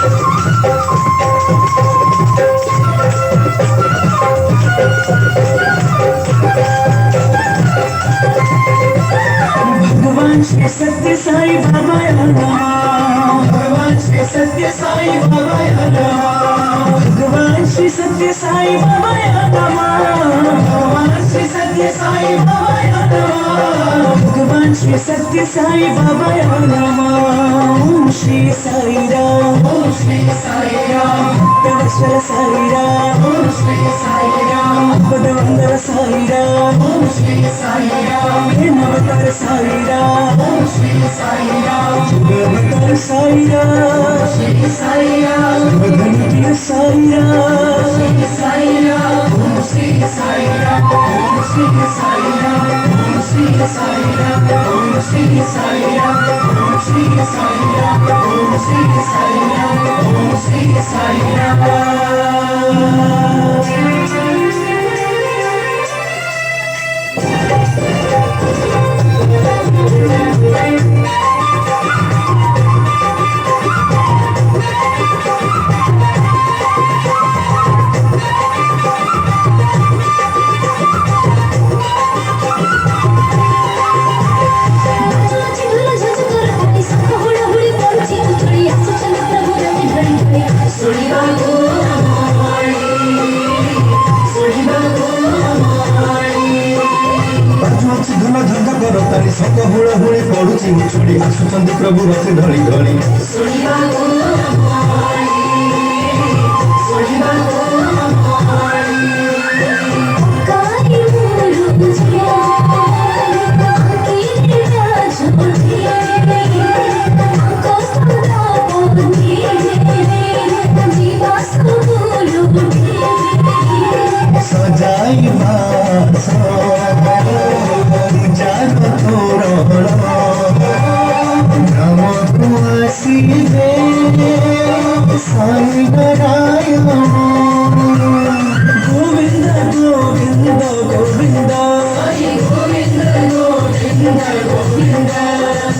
भगवान श्री सत्य साई बाबा भगवान श्री सत्य साई बाबा भगवान श्री सत्य साई बाबा भगवान श्री सत्य साई बाबा भगवान श्री सत्य साई बाबा ओम श्री साई राम ओम श्री साई राम भक्तवत्सल साई राम ओम श्री साई राम पदवंदर साई राम ओम श्री साई राम प्रेमवतार साई राम ओम श्री साई राम जुगवतार साई राम श्री साई राम सर्वधनिप्रिय साई राम श्री साई राम ओम श्री साई राम ओम श्री साई राम ओम श्री साई राम ओम श्री साई राम ओम श्री साई राम ओम श्री साई राम ओम श्री साई राम। धन धंधा करताली सक हुड़ हुड़ी पड़ुची उछुड़ी आसुचंदी प्रभु रथे ढली ढली सजाई साई नारायण गोविंद गोविंद गोविंद साई गोविंद गोविंद गोविंद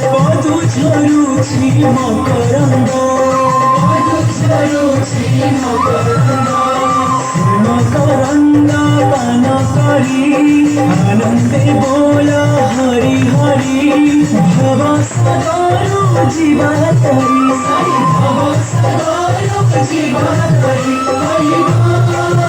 पदु झरुछि मकरंद पदु झरुछि मकरंद मकरंद पान करी आनंदे बोला हरि हरि भव सागर जीवा तरी साई भव सागर जीवा तरी हरि